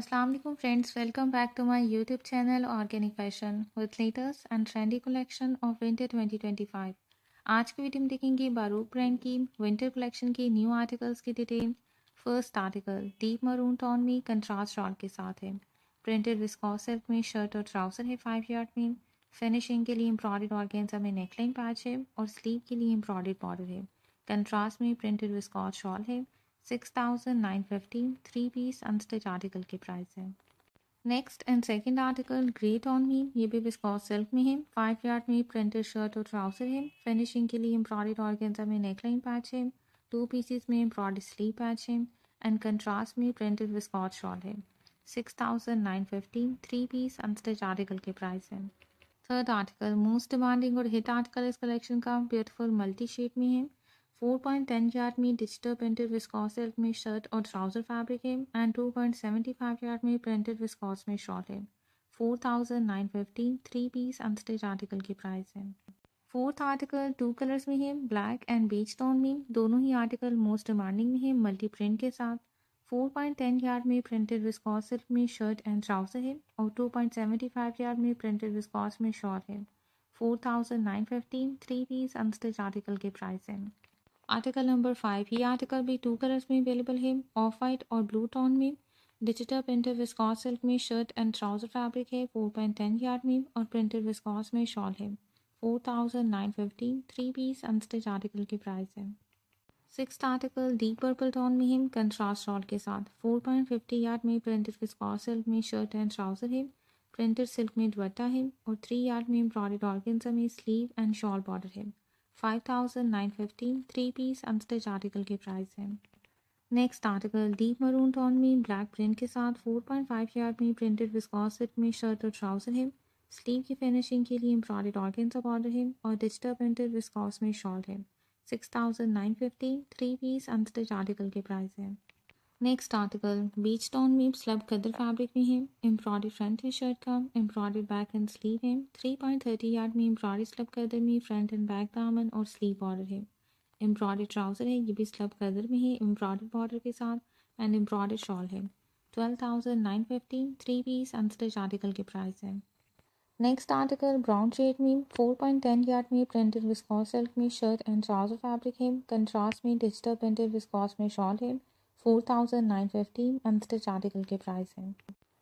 अस्सलाम वालेकुम friends, welcome back to my YouTube channel organic fashion with latest and trendy collection of winter 2025। आज की video में देखेंगे बारूक ब्रांड की विंटर कलेक्शन की न्यू आर्टिकल्स की detail. First article deep maroon tone में कंट्रास्ट शॉल के साथ है। प्रिंटेड विस्कॉस सिल्क में शर्ट और ट्राउजर है 5 यार्ड में। फिनिशिंग के लिए एम्ब्रॉयडर्ड ऑर्गेन्जा में नेकलाइन पैच है और स्लीव के लिए एम्ब्रॉयडर्ड बॉर्डर है। कंट्रास्ट में प्रिंटेड विस्कॉस शॉल है 6,950 थ्री पीस अनस्टिच आर्टिकल के प्राइस है। Next and second article grey tone में, ये भी विस्कॉस सिल्क में है। 5 यार्ड में प्रिंटेड शर्ट और ट्राउजर है। फिनिशिंग के लिए एम्ब्रॉयडर्ड ऑर्गेन्जा में नेकलाइन पैच है। 2 पीसेस में एम्ब्रॉयडर्ड स्लीव पैच है एंड कंट्रास्ट में प्रिंटेड विस्कॉस शॉल है। 6,950 थ्री पीस अनस्टिच आर्टिकल के प्राइस है। थर्ड आर्टिकल मोस्ट डिमांडिंग और हिट आर्टिकल इस कलेक्शन का ब्यूटीफुल मल्टी शेड में है। 4.10 यार्ड में डिजिटल प्रिंटेड विस्कॉस सिल्क में शर्ट और ट्राउजर फैब्रिक है एंड 2.75 यार्ड में प्रिंटेड विस्कॉस में शॉल है। 4,950 थ्री पीस अनस्टिच आर्टिकल की प्राइस है। फोर्थ आर्टिकल 2 कलर्स में है, ब्लैक एंड बीच टोन में। दोनों ही आर्टिकल मोस्ट डिमांडिंग में है मल्टी प्रिंट के साथ। 4.10 यार्ड में प्रिंटेड विस्कॉस सिल्क में शर्ट एंड ट्राउजर है और 2.75 यार्ड में प्रिंटेड विस्कॉस में शॉल है। 4,950 थ्री पीस अनस्टिच आर्टिकल के प्राइस है। आर्टिकल नंबर 5, ये आर्टिकल भी 2 कलर्स में अवेलेबल है, ऑफ वाइट और ब्लू टोन में। डिजिटल प्रिंटेड विस्कॉस सिल्क में शर्ट एंड ट्राउजर फैब्रिक है 4.10 यार्ड में और प्रिंटेड विस्कॉस में शॉल है। 4,950 थ्री पीस अनस्टिच आर्टिकल की प्राइस है। Sixth article deep purple tone में है कंट्रास्ट शॉल के साथ। 4.50 यार्ड में प्रिंटेड विस्कॉस सिल्क में शर्ट एंड ट्राउजर है। प्रिंटेड सिल्क में दुपट्टा है और 3 यार्ड में एम्ब्रॉयडर्ड ऑर्गेन्जा में स्लीव एंड शॉल बॉर्डर है। 5,950 थ्री पीस अनस्टिच आर्टिकल की प्राइस है। Next article deep maroon tone में ब्लैक प्रिंट के साथ 4.5 यार्ड में प्रिंटेड विस्कॉस सिल्क में शर्ट और ट्राउजर है। स्लीव की फिनिशिंग के लिए एम्ब्रॉयडर्ड ऑर्गेन्जा बॉर्डर है और डिजिटल प्रिंटेड विस्कॉस में शॉल है। 6,950 थ्री पीस अनस्टिच आर्टिकल के प्राइस है। नेक्स्ट आर्टिकल बीच टोन में स्लब गदर फैब्रिक में है। एम्ब्रॉयडर्ड फ्रंट है शर्ट का, एम्ब्रॉयडर्ड बैक एंड स्लीव है। 3.30 यार्ड में एम्ब्रॉयडर्ड स्लब गदर में फ्रंट एंड बैक दामन और स्लीव बॉर्डर है। एम्ब्रॉयडर्ड ट्राउजर है, ये भी स्लब गदर में है एम्ब्रॉयडर्ड बॉर्डर के साथ एंड एम्ब्रॉयडर्ड शॉल है। 12,950 थ्री पीस अनस्टिच आर्टिकल के प्राइस है। नेक्स्ट आर्टिकल ब्राउन शेड में 4.10 यार्ड में प्रिंटेड विस्कॉस सिल्क में शर्ट एंड ट्राउजर फैब्रिक है। कंट्रास्ट में डिजिटल प्रिंटेड विस्कॉस में शॉल है। 4,950 अनस्टिच आर्टिकल के प्राइस है।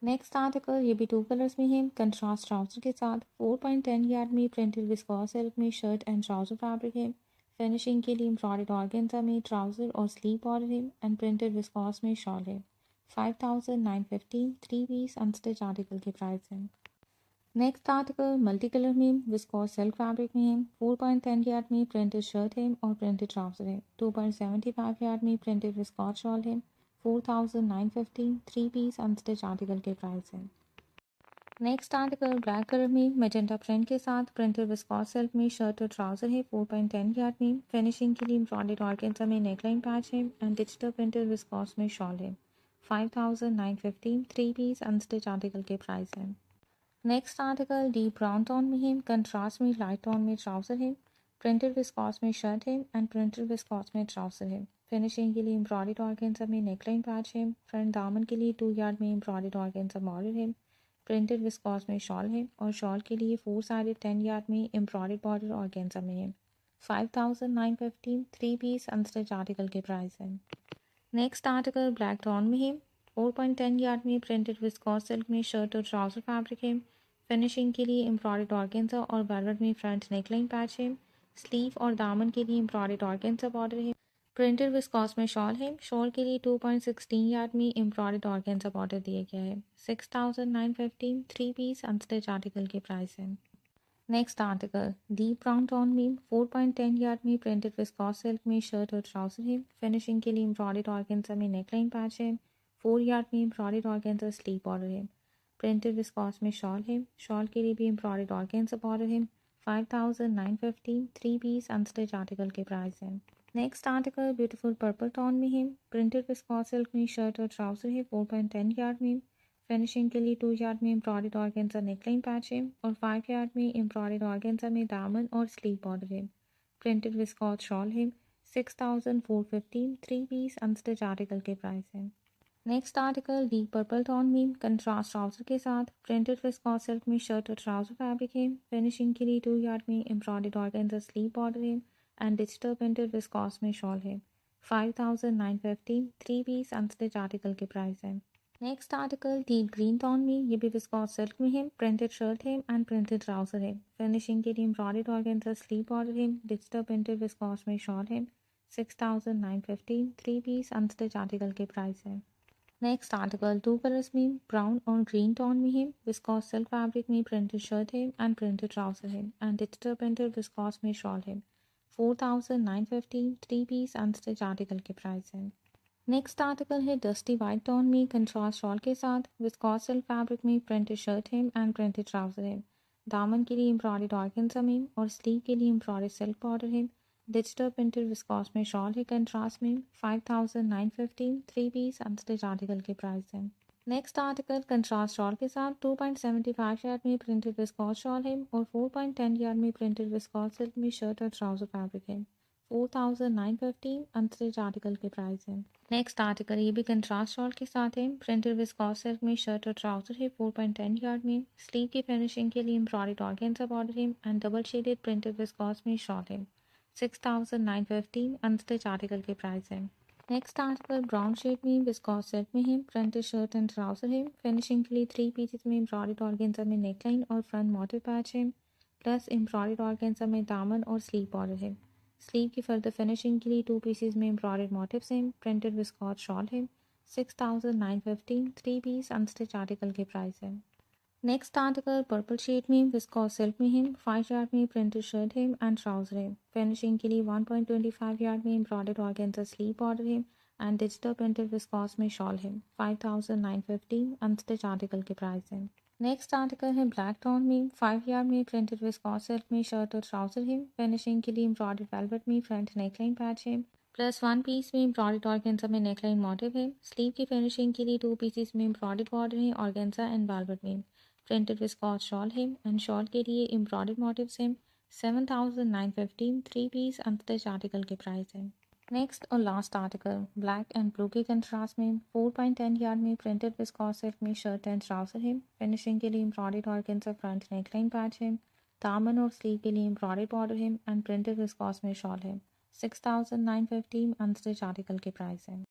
नेक्स्ट आर्टिकल ये भी 2 कलर्स में है कंट्रास्ट ट्राउजर के साथ। 4.10 यार्ड में प्रिंटेड विस्कॉस सिल्क में शर्ट एंड ट्राउजर फैब्रिक है। फिनिशिंग के लिए एम्ब्रॉयडर्ड ऑर्गेन्जा में ट्राउजर और स्लीव बॉर्डर है एंड प्रिंटेड विस्कॉस में शॉल है। 5,950 थ्री पीस अनस्टिच आर्टिकल के प्राइस है। नेक्स्ट आर्टिकल मल्टी कलर में विस्कॉस सिल्क फैब्रिक में है। 4.10 यार्ड में प्रिंटेड शर्ट है और प्रिंटेड ट्राउजर है। 2.75 यार्ड में प्रिंटेड विस्कॉस शॉल है। 4,950 थ्री पीस अनस्टिच आर्टिकल के प्राइस है। नेक्स्ट आर्टिकल ब्लैक कलर में मैजेंटा प्रिंट के साथ प्रिंटेड विस्कॉस सिल्क में शर्ट और ट्राउजर है। 4.10 यार्ड में फिनिशिंग के लिए एम्ब्रॉयडर्ड ऑर्गेन्जा में नेकलाइन पैच है एंड डिजिटल प्रिंटेड विस्कॉस में शॉल है। 5,950 थ्री पीस अनस्टिच आर्टिकल के प्राइस है। Next article deep brown tone में है, कंट्रास्ट में लाइट टोन में ट्राउजर है। प्रिंटेड विस्कॉस में शर्ट है एंड प्रिंटेड विस्कॉस में ट्राउजर है। फिनिशिंग के लिए एम्ब्रॉयडर्ड ऑर्गेन्जा में नेकलाइन पैच है। फ्रंट दामन के लिए 2 यार्ड में एम्ब्रॉयडर्ड ऑर्गेन्जा बॉर्डर है। प्रिंटेड विस्कॉस में शॉल है और शॉल के लिए 4 साइडेड 10 यार्ड में एम्ब्रॉयडर्ड बॉर्डर ऑर्गेन्जा में है। 5,950 थ्री पीस अनस्टिच आर्टिकल के प्राइस है। नेक्स्ट आर्टिकल ब्लैक टोन में है। 4.10 यार्ड में प्रिंटेड विस्कॉस सिल्क में शर्ट और ट्राउजर फैब्रिक है। फिनिशिंग के लिए एम्ब्रॉयडर्ड ऑर्गेन्जा और वेलवेट में फ्रंट नेकलाइन पैच है। स्लीव और दामन के लिए एम्ब्रॉयडर्ड ऑर्गेन्जा बॉर्डर है। प्रिंटेड विस्कॉस में शॉल है। शॉल के लिए 2.16 यार्ड में एम्ब्रॉयडर्ड ऑर्गेन्जा बॉर्डर दिया गया है। 6,950 थ्री पीस अनस्टिच आर्टिकल के प्राइस है। Next article deep brown tone में 4.10 यार्ड में प्रिंटेड विस्कॉस सिल्क में शर्ट और ट्राउजर है। फिनिशिंग के लिए एम्ब्रॉयडर्ड ऑर्गेन्जा में नेकलाइन पैच है। 4 यार्ड में एम्ब्रॉयडर्ड ऑर्गेन्जा स्लीव बॉर्डर है। प्रिंटेड विस्कॉस में शॉल है। शॉल के लिए भी एम्ब्रॉयडर्ड ऑर्गेन्जा बॉर्डर है। 5,950 थ्री पीस अनस्टिच आर्टिकल के प्राइस है। Next article beautiful purple tone में है। प्रिंटेड विस्कॉस सिल्क में शर्ट और ट्राउजर है। 4.10 यार्ड में फिनिशिंग के लिए 2 यार्ड में एम्ब्रॉयडर्ड ऑर्गेन्जा नेकलाइन पैच है और 5 यार्ड में एम्ब्रॉयडर्ड ऑर्गेन्जा में दामन और स्लीव बॉर्डर है। प्रिंटेड विस्कॉस शॉल है। 6,450 थ्री पीस अनस्टिच आर्टिकल के प्राइस है। Next article deep purple tone में कंट्रास्ट ट्राउजर के साथ प्रिंटेड विस्कॉस सिल्क में शर्ट और ट्राउजर फैब्रिक है। फिनिशिंग के लिए 2 यार्ड में एम्ब्रॉयडर्ड ऑर्गेन्जा स्लीव बॉर्डर है एंड डिजिटल प्रिंटेड विस्कॉस में शॉल है। 5950 3 पीस अनस्टिच आर्टिकल के प्राइस है। Next article deep green tone में ये भी विस्कॉस सिल्क में है। प्रिंटेड शर्ट है एंड प्रिंटेड ट्राउजर है। फिनिशिंग के लिए एम्ब्रॉयडर्ड ऑर्गेन्जा स्लीव बॉर्डर है। डिजिटल प्रिंटेड विस्कॉस में शॉल है। 6950 3 पीस अनस्टिच आर्टिकल के प्राइस है। नेक्स्ट आर्टिकल 2 कलर्स में ब्राउन और ग्रीन टोन में है। विस्कॉस सिल्क फैब्रिक में प्रिंटेड शर्ट है एंड प्रिंटेड ट्राउजर है एंड डिजिटल प्रिंटेड विस्कॉस में शॉल है। 4950 3 पीस अनस्टिच आर्टिकल के प्राइस है। नेक्स्ट आर्टिकल है डस्टी वाइट टोन में कंट्रास्ट शॉल के साथ। विस्कॉस सिल्क फैब्रिक में प्रिंटेड शर्ट है एंड प्रिंटेड ट्राउजर है। दामन के लिए एम्ब्रॉयडर्ड ऑर्गेन्जा में और स्लीव के लिए एम्ब्रॉयडर्ड सिल्क बॉर्डर है। डिजिटल प्रिंटेड विस्कॉस में शॉल है कंट्रास्ट में। 5950 3 पीस अनस्टिच आर्टिकल के प्राइस है। नेक्स्ट आर्टिकल कंट्रास्ट शॉल के साथ 2.75 यार्ड में प्रिंटेड विस्कॉस शॉल है और 4.10 यार्ड में प्रिंटेड विस्कॉस सिल्क में शर्ट और ट्राउजर फैब्रिक है। 4950 अनस्टिच आर्टिकल के प्राइस है। नेक्स्ट आर्टिकल ये भी कंट्रास्ट शॉल के साथ है। प्रिंटेड विस्कॉस सिल्क में शर्ट और ट्राउजर है। 4.10 यार्ड में स्लीव की फिनिशिंग के लिए एम्ब्रॉयडर्ड ऑर्गेन्जा बॉर्डर है and double shaded printed viscous में शॉल है। 6950 अनस्टिच आर्टिकल के प्राइस है। नेक्स्ट आर्टिकल ब्राउन शेड में विस्कॉस सिल्क में है। प्रिंटेड शर्ट एंड ट्राउजर है। फिनिशिंग के लिए 3 पीसेस में एम्ब्रॉयडर्ड ऑर्गेन्जा में नेकलाइन और फ्रंट मोटिव पैच है प्लस एम्ब्रॉयडर्ड ऑर्गेन्जा में दामन और स्लीव बॉर्डर है। स्लीव की फर्दर फिनिशिंग के लिए 2 पीसेस में एम्ब्रॉयडर्ड मोटिव्स हैं। प्रिंटेड विस्कॉस शॉल है। 6950 3 पीस अनस्टिच आर्टिकल के प्राइस है। नेक्स्ट आर्टिकल पर्पल शेड में विस्कॉस सिल्क में है। 5 यार्ड में प्रिंटेड शर्ट है एंड ट्राउजर है। फिनिशिंग के लिए 1.25 यार्ड में एम्ब्रॉयडर्ड ऑर्गेन्जा स्लीव बॉर्डर है एंड डिजिटल प्रिंटेड विस्कॉस में शॉल है। 5950 अनस्टिच आर्टिकल के प्राइस है। नेक्स्ट आर्टिकल है ब्लैक टोन में 5 यार्ड में प्रिंटेड विस्कॉस सिल्क में शर्ट और ट्राउजर है। फिनिशिंग के लिए एम्ब्रॉयडर्ड वेलवेट में फ्रंट नेकलाइन पैच है प्लस 1 पीस में एम्ब्रॉयडर्ड ऑर्गेन्जा में नेकलाइन मोटिव है। स्लीव की फिनिशिंग के लिए 2 पीसेस में एम्ब्रॉयडर्ड बॉर्डर है ऑर्गेन्जा एंड वेलवेट में। प्रिंटेड विस्कॉस शॉल है एंड शॉल के लिए एम्ब्रॉयडर्ड मोटिव्स हैं। 7950 3 पीस अनस्टिच आर्टिकल के प्राइस है। नेक्स्ट और last article black and blue के कंट्रास्ट में 4.10 यार्ड में प्रिंटेड विस्कॉस सिल्क में शर्ट एंड ट्राउजर है। फिनिशिंग के लिए embroidered organza front neckline patch है। दामन और स्लीव के लिए एम्ब्रॉयडर्ड बॉर्डर है एंड प्रिंटेड विस्कॉस में शॉल है। 6950 अनस्टिच आर्टिकल के प्राइस है।